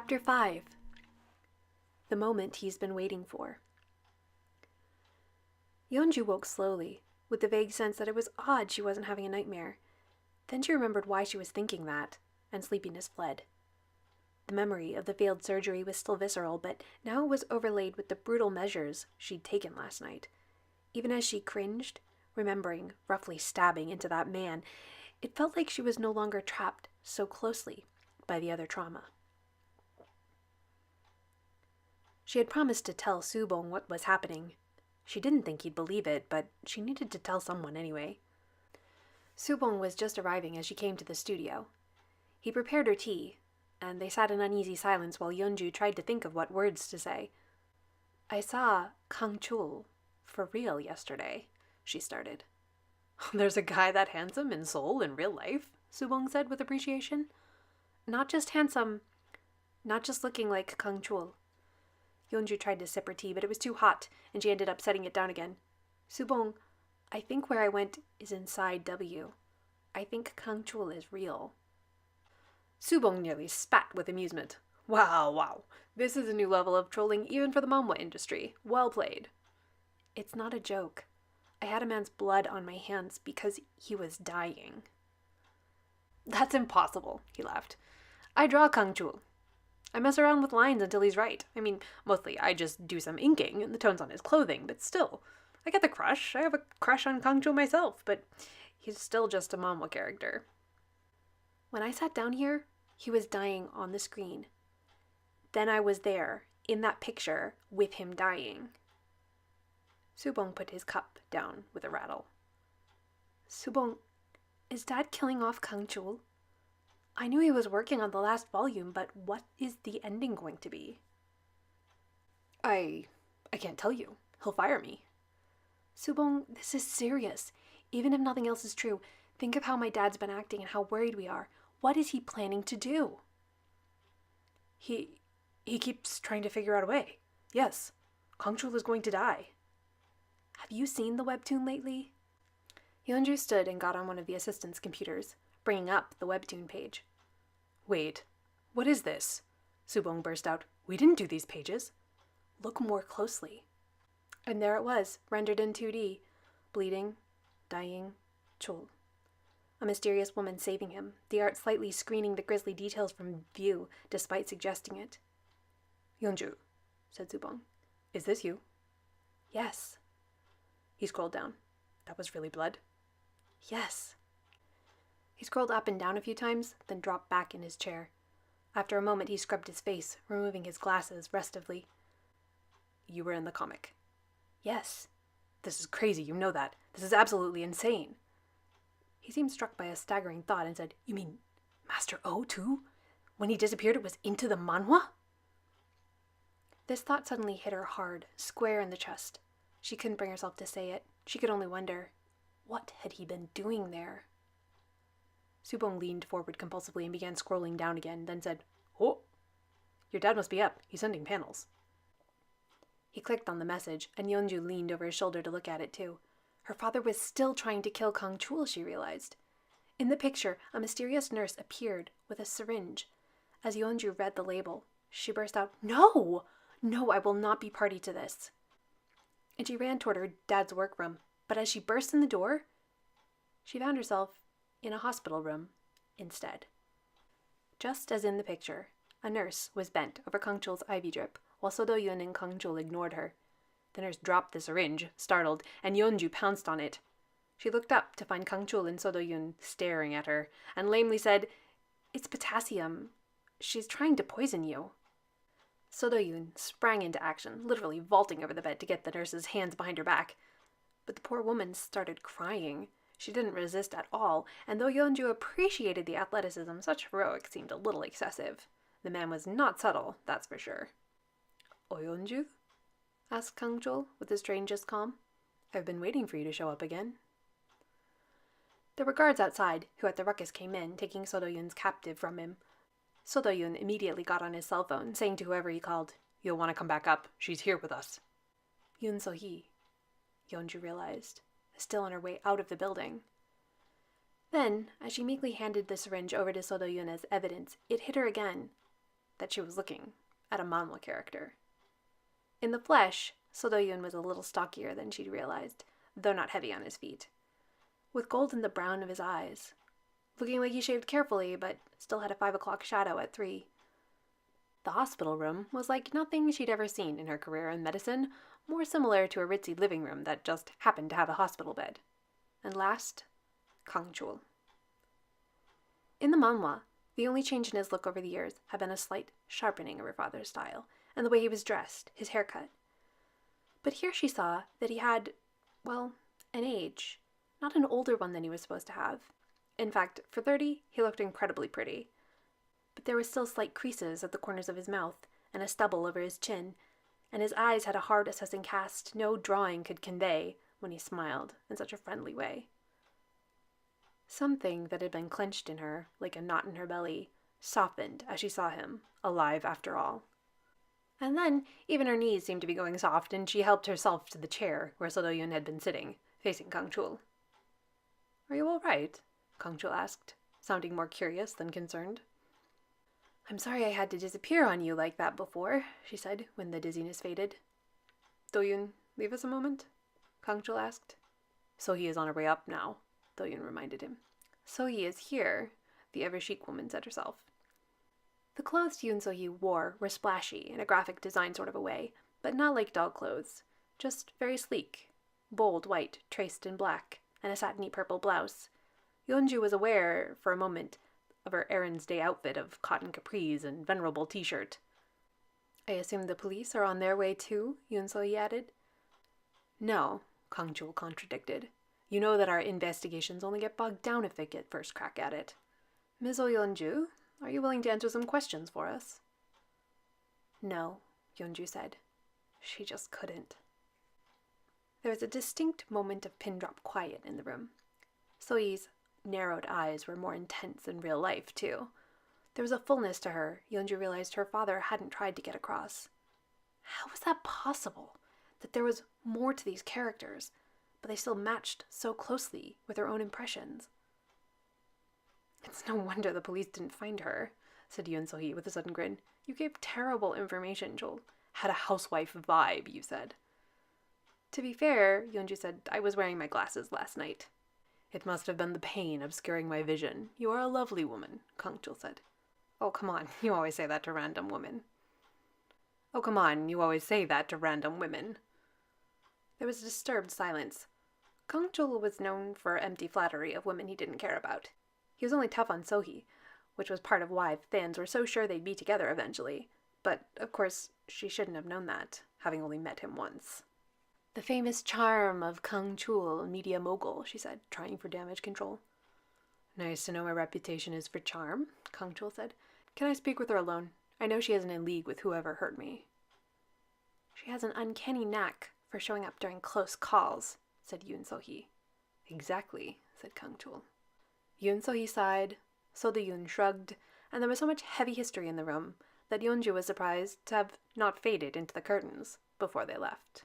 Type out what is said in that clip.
Chapter 5. The moment he's been waiting for. Yeonju woke slowly, with the vague sense that it was odd she wasn't having a nightmare. Then she remembered why she was thinking that, and sleepiness fled. The memory of the failed surgery was still visceral, but now it was overlaid with the brutal measures she'd taken last night. Even as she cringed, remembering roughly stabbing into that man, it felt like she was no longer trapped so closely by the other trauma. She had promised to tell Subong what was happening. She didn't think he'd believe it, but she needed to tell someone anyway. Subong was just arriving as she came to the studio. He prepared her tea, and they sat in uneasy silence while Yeonju tried to think of what words to say. "I saw Kang Chul for real yesterday," she started. "There's a guy that handsome in Seoul in real life," Subong said with appreciation. "Not just handsome, not just looking like Kang Chul." Yeonju tried to sip her tea, but it was too hot, and she ended up setting it down again. "Subong, I think where I went is inside W. I think Kang Chul is real." Subong nearly spat with amusement. Wow. This is a new level of trolling even for the manhwa industry. Well played." "It's not a joke. I had a man's blood on my hands because he was dying." "That's impossible," he laughed. "I draw Kang Chul. I mess around with lines until he's right. I mean, mostly I just do some inking and the tones on his clothing, but still. I get the crush. I have a crush on Kang Chul myself, but he's still just a manhwa character." "When I sat down here, he was dying on the screen. Then I was there, in that picture, with him dying." Subong put his cup down with a rattle. "Subong, is Dad killing off Kang Chul? I knew he was working on the last volume, but what is the ending going to be?" I can't tell you. He'll fire me." "Subong, this is serious. Even if nothing else is true, think of how my dad's been acting and how worried we are. What is he planning to do?" He keeps trying to figure out a way. Yes, Kang Chul is going to die." "Have you seen the webtoon lately?" Yeonju stood and got on one of the assistant's computers, bringing up the webtoon page. "Wait, what is this?" Subong burst out. "We didn't do these pages." "Look more closely." And there it was, rendered in 2D. Bleeding, dying, Chul. A mysterious woman saving him, the art slightly screening the grisly details from view, despite suggesting it. "Yeonju," said Subong. "Is this you?" "Yes." He scrolled down. "That was really blood?" "Yes." He scrolled up and down a few times, then dropped back in his chair. After a moment he scrubbed his face, removing his glasses restively. "You were in the comic?" "Yes." "This is crazy, you know that. This is absolutely insane." He seemed struck by a staggering thought and said, "You mean Master O too? When he disappeared it was into the manhwa?" This thought suddenly hit her hard, square in the chest. She couldn't bring herself to say it. She could only wonder, what had he been doing there? Subong leaned forward compulsively and began scrolling down again, then said, "Oh, your dad must be up. He's sending panels." He clicked on the message, and Yeonju leaned over his shoulder to look at it too. Her father was still trying to kill Kang Chul, she realized. In the picture, a mysterious nurse appeared with a syringe. As Yeonju read the label, she burst out, "No! No, I will not be party to this." And she ran toward her dad's workroom, but as she burst in the door, she found herself in a hospital room instead. Just as in the picture, a nurse was bent over Kang Chul's IV drip, while Sodo-yun and Kang Chul ignored her. The nurse dropped the syringe, startled, and Yeonju pounced on it. She looked up to find Kang Chul and Sodo-yun staring at her, and lamely said, "It's potassium. She's trying to poison you." Sodo-yun sprang into action, literally vaulting over the bed to get the nurse's hands behind her back. But the poor woman started crying. She didn't resist at all, and though Yeonju appreciated the athleticism, such heroics seemed a little excessive. The man was not subtle, that's for sure. "Oh, Yeonju?" asked Kang Chul with the strangest calm. "I've been waiting for you to show up again." There were guards outside, who at the ruckus came in, taking Sodo-yun's captive from him. Sodo-yun immediately got on his cell phone, saying to whoever he called, "You'll want to come back up. She's here with us." Yoon So-hee, Yeonju realized, still on her way out of the building. Then, as she meekly handed the syringe over to Sodo-yun as evidence, it hit her again that she was looking at a manhwa character. In the flesh, So Do-yoon was a little stockier than she'd realized, though not heavy on his feet, with gold in the brown of his eyes, looking like he shaved carefully but still had a 5 o'clock shadow at 3. The hospital room was like nothing she'd ever seen in her career in medicine, more similar to a ritzy living room that just happened to have a hospital bed. And last, Kang-chul. In the manhwa, the only change in his look over the years had been a slight sharpening of her father's style, and the way he was dressed, his haircut. But here she saw that he had, well, an age, not an older one than he was supposed to have. In fact, for 30, he looked incredibly pretty. But there were still slight creases at the corners of his mouth, and a stubble over his chin, and his eyes had a hard, assessing cast no drawing could convey when he smiled in such a friendly way. Something that had been clenched in her, like a knot in her belly, softened as she saw him, alive after all. And then, even her knees seemed to be going soft, and she helped herself to the chair where So Do-yoon had been sitting, facing Kang-chul. "Are you all right?" Kang-chul asked, sounding more curious than concerned. "I'm sorry I had to disappear on you like that before," she said, when the dizziness faded. "Do-yoon, leave us a moment?" Kang-chul asked. "So-hee is on her way up now," Do-yoon reminded him. "So-hee is here," the ever-chic woman said herself. The clothes Yoon So-hee wore were splashy in a graphic design sort of a way, but not like doll clothes, just very sleek. Bold white, traced in black, and a satiny purple blouse. Yeonju was aware, for a moment, of her errands day outfit of cotton capris and venerable t-shirt. "I assume the police are on their way too?" Yoon So-hee added. "No," Kang-chul contradicted. "You know that our investigations only get bogged down if they get first crack at it. Ms. Yeonju, are you willing to answer some questions for us?" "No," Yeonju said. She just couldn't. There was a distinct moment of pin-drop quiet in the room. So-hee's narrowed eyes were more intense in real life, too. There was a fullness to her Yeonju realized her father hadn't tried to get across. How was that possible? That there was more to these characters, but they still matched so closely with her own impressions. "It's no wonder the police didn't find her," said Yoon So-hee with a sudden grin. "You gave terrible information, Joel. Had a housewife vibe, you said." "To be fair," Yeonju said, "I was wearing my glasses last night." "It must have been the pain obscuring my vision. You are a lovely woman," Kang-chul said. "Oh, come on, you always say that to random women." "Oh, come on, you always say that to random women." There was a disturbed silence. Kang-chul was known for empty flattery of women he didn't care about. He was only tough on So-hee, which was part of why fans were so sure they'd be together eventually. But, of course, she shouldn't have known that, having only met him once. "The famous charm of Kang-chul, media mogul," she said, trying for damage control. "Nice to know my reputation is for charm," Kang-chul said. "Can I speak with her alone? I know she isn't in league with whoever hurt me." "She has an uncanny knack for showing up during close calls," said Yoon So-hee. "Exactly," said Kang-chul. Yoon So-hee sighed, So Do-yoon shrugged, and there was so much heavy history in the room that Yeonju was surprised to have not faded into the curtains before they left.